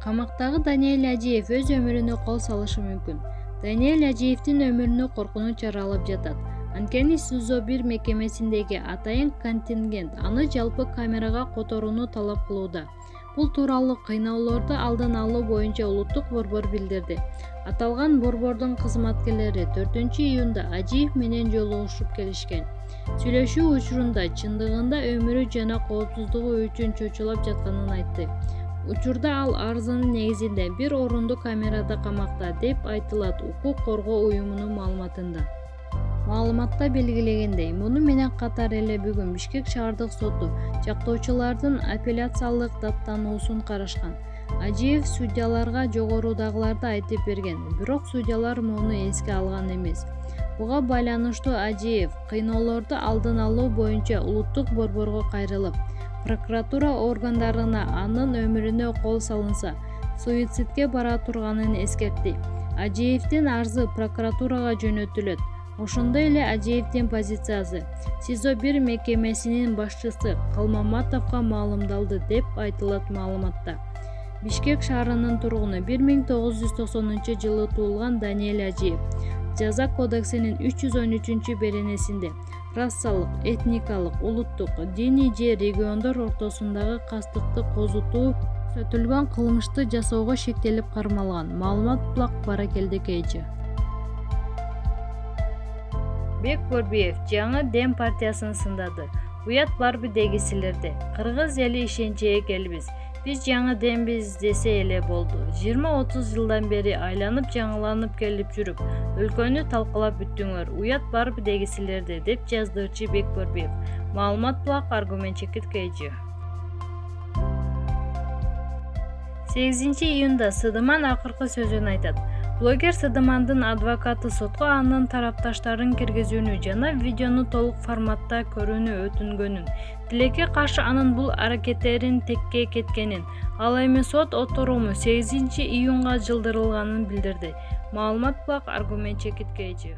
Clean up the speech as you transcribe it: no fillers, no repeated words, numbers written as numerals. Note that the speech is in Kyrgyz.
Камактагы Даниэль Ажиев өз өмүрүнө кол салышы мүмкүн. Даниэль Ажиевдин өмүрүнө коркунуч аралап жатат. Анткени СИЗО 1 мекемесиндеги атайын контингент аны жалпы камерага которууну талап кылууда. Бул тууралуу кыйноолорду алдын алуу боюнча улуттук борбор билдирди. Аталган борбордун кызматкерлери 4-июнда Ажиев менен жолугушуп келишкен. Сүйлөшүү учурунда чындыгында өмүрү жана коопсуздугу үчүн чочулап жатканын айтты. Учурда ал арызынын негизинде бир орундуу камерада камакта деп айтылат укук коргоо уюмунун маалыматында. Маалыматта белгилегендей, муну менен катар эле бүгүн Бишкек шаардык соту жактоочулардын апелляциялык даттануусун карашкан. Ажиев судьяларга жогорудагыларды айтып берген, бирок судьялар муну эске алган эмес. Буга байланыштуу Ажиев кыйноолорду алдын алуу боюнча улуттук борборго кайрылып, прокуратура органдарына анын өмүрүнө кол салынса, суицидке бара турганын эскертти. Ажиевдин арызы прокуратурага жөнөтүлөт. Ошондой эле Ажиевдин позициясы СИЗО 1 мекемесинин башчысы Калмаматовго маалымдалды деп айтылат маалыматта. Бишкек шаарынын тургуну 1990-жылы туулган Даниэль Ажиев Жаза кодексинин 313-беренесинде расалык, этникалык, улуттук, диний же региондор ортосундагы кастыкты козутуу көрсөтүлгөн кылмышты жасоого шектелип кармалган. Маалымат Булак Баракелде KG. Бекборбиев жаңы Дем партиясын сындады. Уят барбы дегисилерде. Кыргыз эли ишенче экенбиз. Биз жаңы Дембиз десе эле болду. 20-30 жылдан бери айланып жаңыланып келип жүрүп, өлкөнү талкалап бүттүңөр. Уят барбы дегисилерде деп жаздырчы Бекборбиев. Маалымат Булак Аргумент Чекит KG. 8-июнда Сыдыман акыркы сөзүн айтат. Блогер Сыдымандын адвокаты сотко анын тарапташтарын киргизүүнү жана видеону толук форматта көрүүнү өтүнгөнүн, тилекке каршы анын бул аракеттерин текке кеткенин, ал эми сот отуруму 8-июнга жылдырылганын билдирди. Маалымат Булак Аргумент Чекит KG.